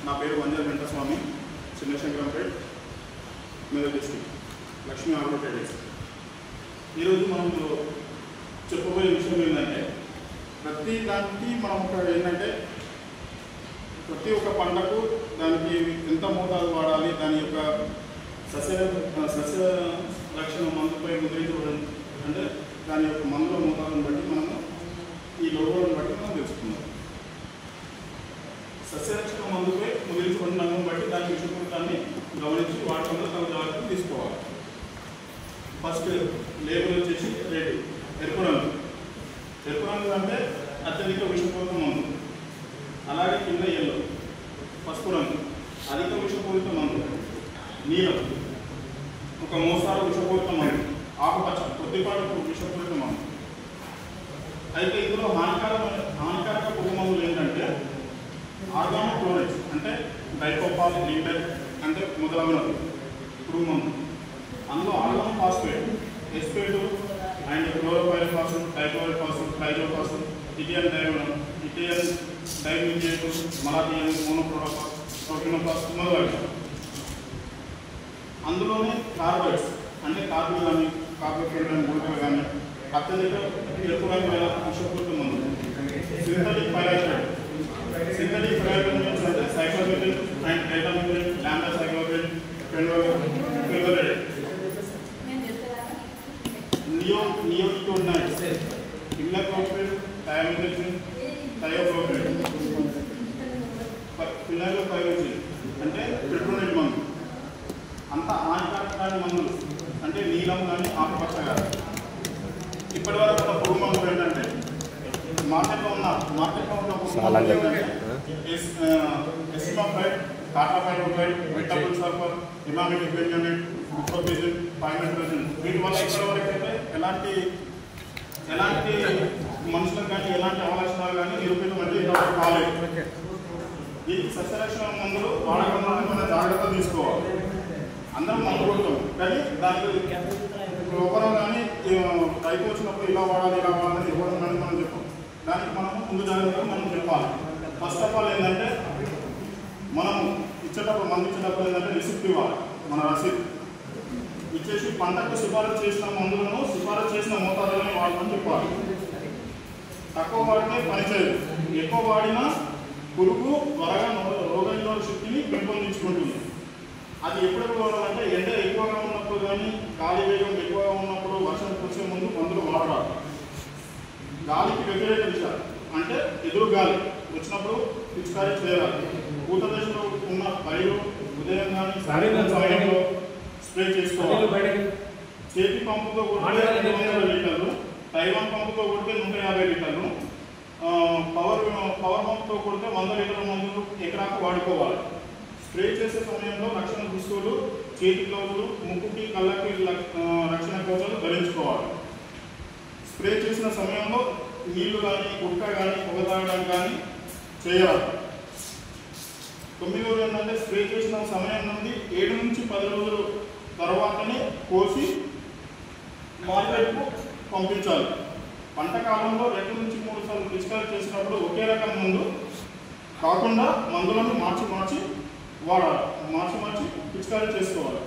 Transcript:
నా పేరు Vanjar Venkataswamy, Chinnashankarampet, Medak district, Lakshmi agro traders. ఈరోజు మనం చెప్పబోయే విషయం ఏంటంటే, ప్రతి దానికి మనం ఏంటంటే ప్రతి ఒక్క పంటకు దానికి ఎంత మోతాదు వాడాలి, దాని యొక్క సస్య రక్షణ మందుపై ముద్రించడం అంటే దాని యొక్క మందుల మోతాదును బట్టి మనము ఈ లోగోలను బట్టి మనం తెలుసుకున్నాం. సస్యరక్షణ మందుపై ముద్రించబడిన రంగం బట్టి దాని విషపూరితాన్ని గమనించి వాడటంలో తమ జాగ్రత్తలు తీసుకోవాలి. ఫస్ట్ లేబుల్ వచ్చేసి రెడ్, ఎరుపు రంగు. ఎరుపు రంగు అంటే అత్యధిక విషపూరిత మందు. అలాగే కింద ఎల్లో, పసుపు రంగు, అధిక విషపూరిత మందు. నీలం, ఒక మోస్తారు విషపూరిత మందు. ఆకుపచ్చ, కొద్దిపాటు విషపూరిత మందు. అయితే ఇందులో హానికారక పురుగు మందులు ఏంటంటే ఆర్గానోక్లోరైడ్స్ అంటే డైకోపాల్, లీటర్ అంటే మొదలగునవి పురుగు మందు. అందులో ఆర్గాన్ ఫాస్ఫేట్, ఎస్పేటు అండ్ క్లోరోపైరిఫాస్, టైక్లోరిఫాస్, triazophos, ethion dimethoate, malathion, monocrotophos, profenofos మొదలగునవి. అందులోనే కార్బైడ్స్ అంటే కార్బన్ కానీ కార్బోఫిన్ గుళికలు కానీ అత్యధిక ఎరుపు రంగు విషపూరిత మందు. సింథటిక్ పైరాక్సైడ్ అంటే సైక్లోబెటిన్ అండ్ టైటామిథైన్, లాంబ్డా సైక్లోబెట్, ఫెన్వెలైడ్, నియోనికోటినాయిడ్స్, ఇమ్లాక్లోప్రిడ్, థయామిథైన్, థయోప్రోపిడ్, ఫినైలోపైరోజిన్ అంటే పిట్రోనిల్ మందు. అంత హానికారక మందులు అంటే నీలం కానీ ఆకుపచ్చ కానీ. ఇప్పటి వరకు ఉన్న పురుగు మందులు ఏంటంటే మార్కెట్లో ఉన్న పురుగు మందులు ఏంటంటే ఎసిమాఫైడ్, కార్టాఫైడ్, వెజిటబుల్ సల్ఫర్, ఇమామిడిక్ బెంజోనేట్, బుప్రోపిజిన్, పైమెట్రోజిన్. వీటి వల్ల ఇప్పటి వరకు అయితే ఎలాంటి మనుషులకు కానీ ఎలాంటి అవలక్షణాలు కానీ నిరూపితం అంటే ఇంతవరకు కాలేదు. ఈ సస్యరక్షణ మందులు వాడకంలో మన జాగ్రత్తలు తీసుకోవాలి. అందరం మందు కొడతాం కానీ దానికి ఒకరు కానీ రైతు వచ్చినప్పుడు ఇలా వాడాలని ఇవ్వడం కానీ మనం చెప్పాం. దానికి మనము ముందు జాగ్రత్తగా మనం చెప్పాలి. ఫస్ట్ ఆఫ్ ఆల్ ఏంటంటే మనం ఇచ్చేటప్పుడు మందు ఇచ్చేటప్పుడు ఏంటంటే రిసిప్ట్ ఇవ్వాలి. మన రసీదు ఇచ్చేసి పంటకు సిఫారసు చేసిన మందులను సిఫారసు చేసిన మోతాదులను వాడమని చెప్పాలి. తక్కువ వాడితే పనిచేయదు, ఎక్కువ వాడినా పురుగు త్వరగా రోగనిరోధక శక్తిని పెంపొందించుకుంటుంది. అది ఎప్పుడు వాడాలంటే ఎండ ఎక్కువగా ఉన్నప్పుడు కానీ గాలి వేగం ఎక్కువగా ఉన్నప్పుడు, వర్షం కురిసే ముందు మందులు వాడాలి. గాలికి వ్యతిరేక దిశ అంటే ఎదురు గాలి వచ్చినప్పుడు పిచికారీ చేయాలి. పూత దశలో ఉన్న పైరు ఉదయం కానీ సాయంత్రం సమయంలో స్ప్రే చేసుకోవాలి. చేతి పంపుతో కొడితే 200 లీటర్లు, తైవాన్ పంపుతో కొడితే 150 లీటర్లు, పవర్ పంపుతో కొడితే 100 లీటర్ల మందులు ఎకరాకు వాడుకోవాలి. స్ప్రే చేసే సమయంలో రక్షణ దుస్తులు, చేతి గ్లౌజులు, ముక్కుకి కళ్ళకి రక్షణ కవచాలు ధరించుకోవాలి. స్ప్రే చేసిన సమయంలో నీళ్లు కానీ గుట్క కానీ పొగ తాగడం కానీ చేయాలి. 9 రోజులు ఏంటంటే స్ప్రే చేసిన సమయం నుండి 7 నుంచి 10 రోజుల తర్వాతనే కోసి మార్కెట్కు పంపించాలి. పంట కాలంలో 2 నుంచి 3 సార్లు పిచికారీ చేసినప్పుడు ఒకే రకం మందు కాకుండా మందులను మార్చి వాడాలి. మార్చి పిచికారీ చేసుకోవాలి.